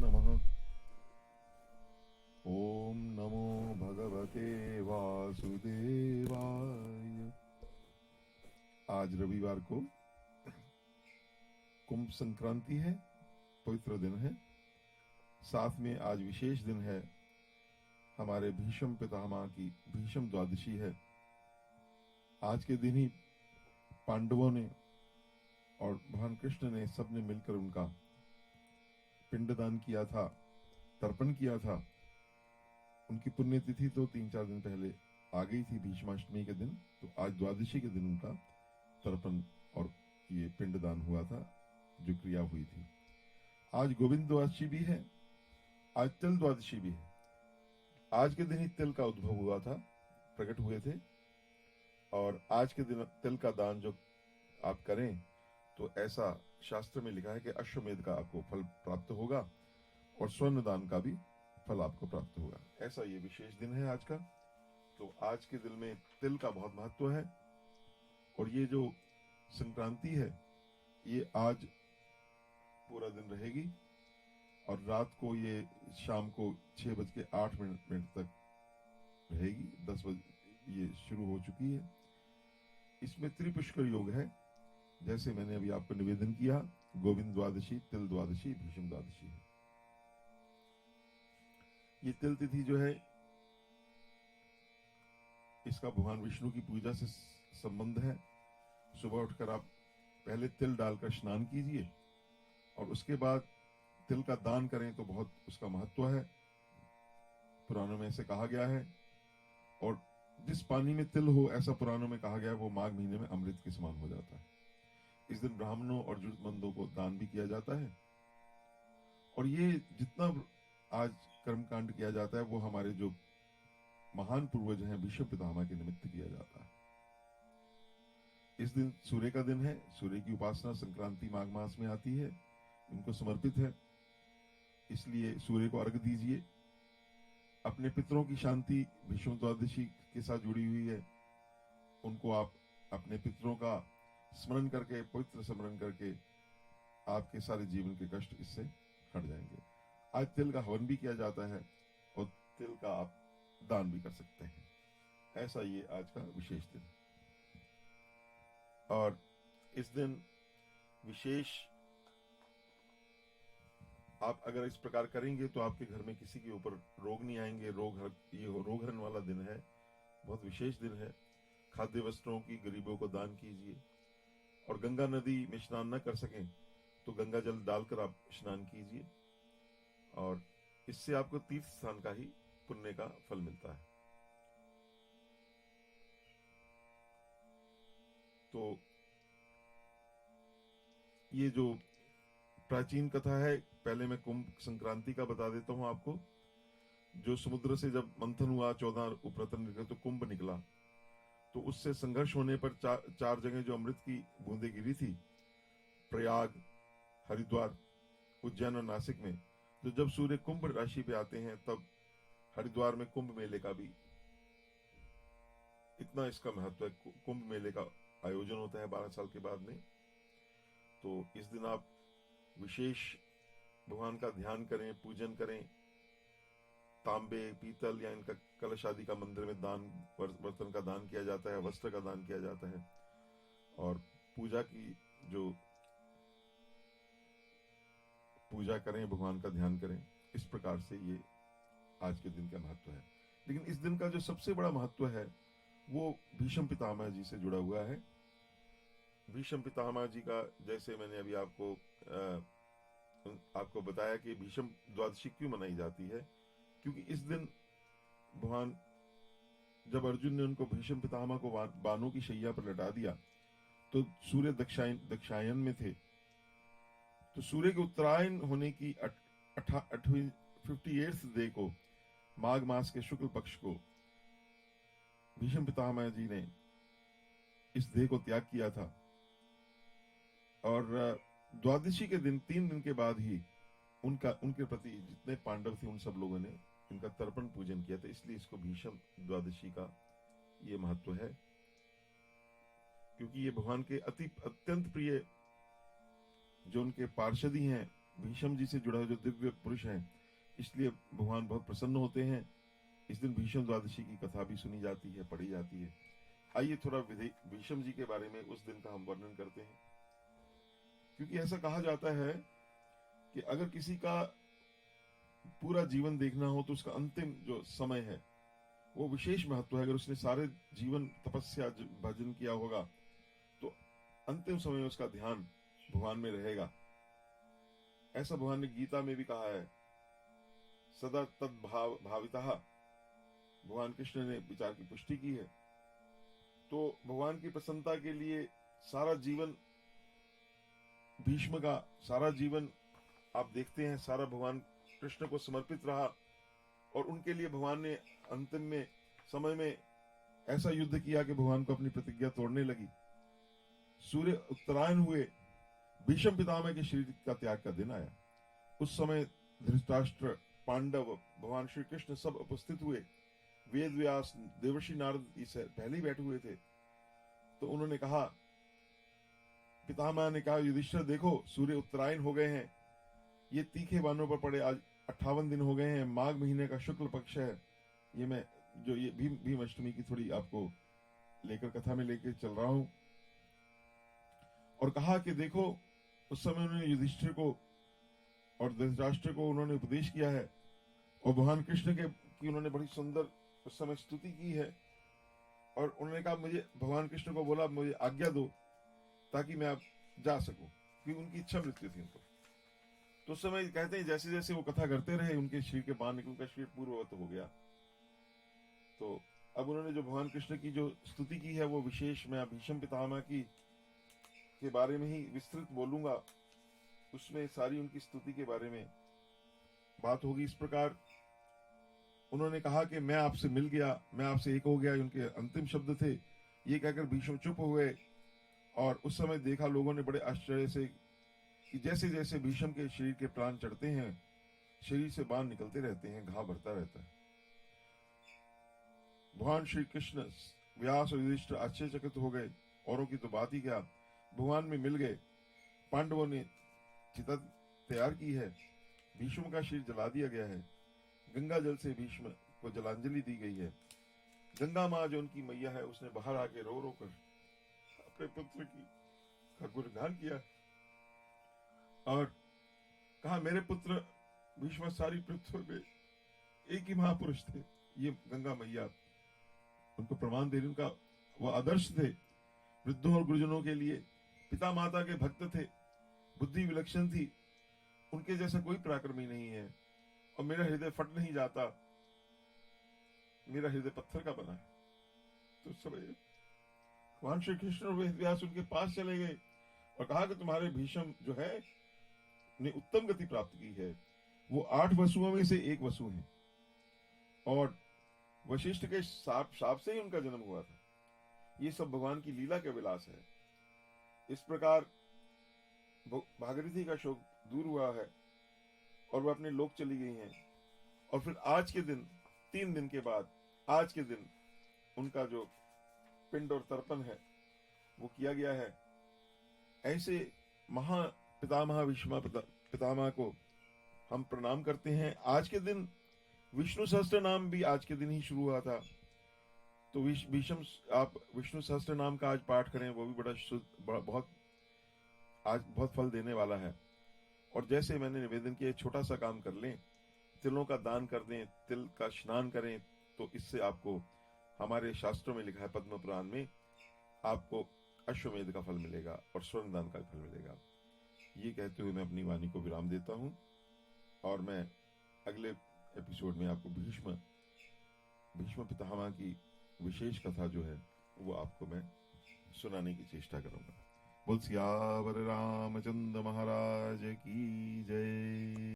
नमः। ओम नमो भगवते वासुदेवाय। आज रविवार को कुंभ संक्रांति है, पवित्र दिन है। साथ में आज विशेष दिन है, हमारे भीष्म पितामह की भीष्म द्वादशी है। आज के दिन ही पांडवों ने और भगवान कृष्ण ने सबने मिलकर उनका पिंडदान किया था, तर्पण किया था। उनकी पुण्यतिथि तो 3-4 दिन पहले आ गई थी, भीष्माष्टमी के दिन। तो आज द्वादशी के दिन उनका तर्पण और ये पिंडदान हुआ था, जो क्रिया हुई थी। आज गोविंद द्वादशी भी है, आज तिल द्वादशी भी है। आज के दिन ही तिल का उद्भव हुआ था, प्रकट हुए थे। और आज के दिन तिल का दान जो आप करें तो ऐसा शास्त्र में लिखा है कि अश्वमेध का आपको फल प्राप्त होगा और स्वर्ण दान का भी फल आपको प्राप्त होगा। ऐसा ये विशेष दिन है आज का। तो आज के दिन में तिल का बहुत महत्व है। और ये जो संक्रांति है ये आज पूरा दिन रहेगी और रात को ये शाम को 6:08 तक रहेगी। 10 बजे ये शुरू हो चुकी है। इसमें त्रिपुष्कर योग है, जैसे मैंने अभी आपको निवेदन किया। गोविंद द्वादशी, तिल द्वादशी, भीष्म द्वादशी है। ये तिल तिथि जो है, इसका भगवान विष्णु की पूजा से संबंध है। सुबह उठकर आप पहले तिल डालकर स्नान कीजिए और उसके बाद तिल का दान करें तो बहुत उसका महत्व है। पुराणों में ऐसे कहा गया है। और जिस पानी में तिल हो, ऐसा पुराणों में कहा गया है, वो माघ महीने में अमृत के समान हो जाता है। इस दिन ब्राह्मणों और जरूरतमंदों को दान भी किया जाता है। और ये जितना आज कर्मकांड किया जाता है वो हमारे जो महान पूर्वज हैं भीष्म पितामह के निमित्त किया जाता है। इस दिन सूर्य का दिन है। सूर्य की उपासना संक्रांति माघ मास में आती है, इनको समर्पित है। इसलिए सूर्य को अर्घ दीजिए। अपने पितरों की शांति भीष्म द्वादशी के साथ जुड़ी हुई है। उनको आप अपने पितरों का स्मरण करके, पवित्र स्मरण करके, आपके सारे जीवन के कष्ट इससे हट जाएंगे। आज तिल का हवन भी किया जाता है और तिल का आप दान भी कर सकते हैं। ऐसा ये आज का विशेष दिन। और इस दिन विशेष आप अगर इस प्रकार करेंगे तो आपके घर में किसी के ऊपर रोग नहीं आएंगे। ये रोग हरण वाला दिन है, बहुत विशेष दिन है। खाद्य वस्त्रों की गरीबों को दान कीजिए। और गंगा नदी में स्नान न कर सकें तो गंगा जल डालकर आप स्नान कीजिए और इससे आपको तीर्थ स्थान का ही पुण्य का फल मिलता है। तो ये जो प्राचीन कथा है, पहले मैं कुंभ संक्रांति का बता देता हूं आपको। जो समुद्र से जब मंथन हुआ, 14 उपरत्न निकले तो कुंभ निकला। तो उससे संघर्ष होने पर चार जगह जो अमृत की बूंदें गिरी थी, प्रयाग, हरिद्वार, उज्जैन और नासिक में। तो जब सूर्य कुंभ राशि पे आते हैं तब हरिद्वार में कुंभ मेले का भी इतना इसका महत्व है। कुंभ मेले का आयोजन होता है 12 साल के बाद में। तो इस दिन आप विशेष भगवान का ध्यान करें, पूजन करें। तांबे, पीतल या इनका कलश आदि का मंदिर में दान, बर्तन का दान किया जाता है, वस्त्र का दान किया जाता है। और पूजा की जो पूजा करें, भगवान का ध्यान करें। इस प्रकार से ये आज के दिन का महत्व है। लेकिन इस दिन का जो सबसे बड़ा महत्व है वो भीष्म पितामह जी से जुड़ा हुआ है। भीष्म पितामह जी का, जैसे मैंने अभी आपको बताया कि भीष्म द्वादशी क्यों मनाई जाती है, क्योंकि इस दिन भगवान, जब अर्जुन ने उनको भीष्म पितामह को बाणों की शैया पर लटा दिया तो सूर्य दक्षायन में थे। तो सूर्य के उत्तरायण होने की 58th डे को, माघ मास के शुक्ल पक्ष को, भीष्म पितामह जी ने इस देह को त्याग किया था। और द्वादशी के दिन 3 दिन के बाद ही उनके प्रति जितने पांडव थे उन सब लोगों ने इनका तर्पण पूजन किया था। इसलिए इसको भीष्म द्वादशी का ये महत्व है, क्योंकि ये भगवान के अत्यंत प्रिय जो उनके पार्षदी हैं भीष्म जी से जुड़ा हुआ जो दिव्य पुरुष है, इसलिए भगवान बहुत प्रसन्न होते हैं। इस दिन भीष्म द्वादशी की कथा भी सुनी जाती है, पढ़ी जाती है। आइए थोड़ा भीष्म जी के बारे में उस दिन का हम वर्णन करते हैं। क्योंकि ऐसा कहा जाता है कि अगर किसी का पूरा जीवन देखना हो तो उसका अंतिम जो समय है वो विशेष महत्व है। अगर उसने सारे जीवन तपस्या भजन किया होगा तो अंतिम समय में उसका ध्यान भगवान में रहेगा। ऐसा भगवान ने गीता में भी कहा है, सदा तद भावितः। भगवान कृष्ण ने विचार की पुष्टि की है। तो भगवान की प्रसन्नता के लिए सारा जीवन, भीष्म का सारा जीवन आप देखते हैं, सारा भगवान कृष्ण को समर्पित रहा। और उनके लिए भगवान ने अंतिम में समय में ऐसा युद्ध किया कि भगवान को अपनी प्रतिज्ञा तोड़ने लगी। सूर्य उत्तरायण हुए, भीष्म पितामह के शरीर का त्याग का दिन आया। उस समय धृतराष्ट्र, पांडव, भगवान श्री कृष्ण सब उपस्थित हुए। वेद व्यास, देवर्षि नारद इसे पहले ही बैठे हुए थे। तो उन्होंने कहा, पितामह ने कहा, युधिष्ठिर देखो सूर्य उत्तरायण हो गए हैं, ये तीखे बानों पर पड़े आज 58 दिन हो गए हैं, माघ महीने का शुक्ल पक्ष है। ये मैं जो ये भीम अष्टमी की थोड़ी आपको लेकर कथा में लेकर चल रहा हूं। और कहा कि देखो, उस समय उन्होंने युधिष्ठिर को और धृतराष्ट्र को उन्होंने उपदेश किया है। और भगवान कृष्ण के की उन्होंने बड़ी सुंदर उस समय स्तुति की है। और उन्होंने कहा, मुझे भगवान कृष्ण को बोला मुझे आज्ञा दो ताकि मैं अब जा सकूं, क्योंकि उनकी इच्छा मृत्यु थी उनको। तो उस समय कहते हैं जैसे जैसे वो कथा करते रहे उनके शरीर के बाहर निकल, उनका शरीर पूर्ववत हो गया। तो अब उन्होंने जो भगवान कृष्ण की जो स्तुति की है वो विशेष मैं भीष्म पितामह की के बारे में ही विस्तृत बोलूंगा। उसमें सारी उनकी स्तुति के बारे में बात होगी। इस प्रकार उन्होंने कहा कि मैं आपसे मिल गया, मैं आपसे एक हो गया, उनके अंतिम शब्द थे। ये कहकर भीष्म चुप हुए। और उस समय देखा लोगों ने बड़े आश्चर्य से कि जैसे जैसे भीष्म के शरीर के प्राण चढ़ते हैं, शरीर से बाण निकलते रहते हैं, घाव भरता रहता है। भगवान श्री कृष्ण, व्यास और युधिष्ठिर आश्चर्यचकित हो गए। औरों की तो बात ही क्या, भगवान में मिल गए। पांडवों ने चिता तैयार की है, भीष्म का शरीर जला दिया गया है। गंगा जल से भीष्म को जलांजलि दी गई है। गंगा माँ जो उनकी मैया है, उसने बाहर आके रो रो कर अपने पुत्र का गुणगान किया और कहा, मेरे पुत्र भीष्म सारी पृथ्वी में एक ही महापुरुष थे। ये गंगा मैया उनको प्रमाण दे रही, उनका वो आदर्श थे वृद्धों और गुरुजनों के लिए। पिता माता के भक्त थे, बुद्धि विलक्षण थी, उनके जैसा कोई पराक्रमी नहीं है। और मेरा हृदय फट नहीं जाता, मेरा हृदय पत्थर का बना है। तो समय भगवान श्री कृष्ण और वेद व्यास उनके पास चले गए और कहा कि तुम्हारे भीष्म जो है ने उत्तम गति प्राप्त की है। वो 8 वसुओं में से एक वसु है और वशिष्ठ के शाप से ही उनका जन्म हुआ था। ये सब भगवान की लीला के विलास है। इस प्रकार भागीरथी का शोक दूर हुआ है और वह अपने लोक चली गई हैं। और फिर आज के दिन, 3 दिन के बाद आज के दिन उनका जो पिंड और तर्पण है वो किया गया है। ऐसे महा पितामह भीष्म पितामह को हम प्रणाम करते हैं। आज के दिन विष्णु सहस्त्र नाम भी आज के दिन ही शुरू हुआ था। तो भीष्म, आप विष्णु सहस्त्र नाम का आज पाठ करें, वो भी बड़ा शुद्ध, बहुत आज बहुत फल देने वाला है। और जैसे मैंने निवेदन किया, छोटा सा काम कर लें, तिलों का दान कर दें, तिल का स्नान करें, तो इससे आपको हमारे शास्त्रों में लिखा है, पद्म पुराण में, आपको अश्वमेध का फल मिलेगा और स्वर्ण दान का फल मिलेगा। ये कहते हुए मैं अपनी वाणी को विराम देता हूं और मैं अगले एपिसोड में आपको भीष्म पितामह की विशेष कथा जो है वो आपको मैं सुनाने की चेष्टा करूंगा। बोल सियावर रामचंद्र महाराज की जय।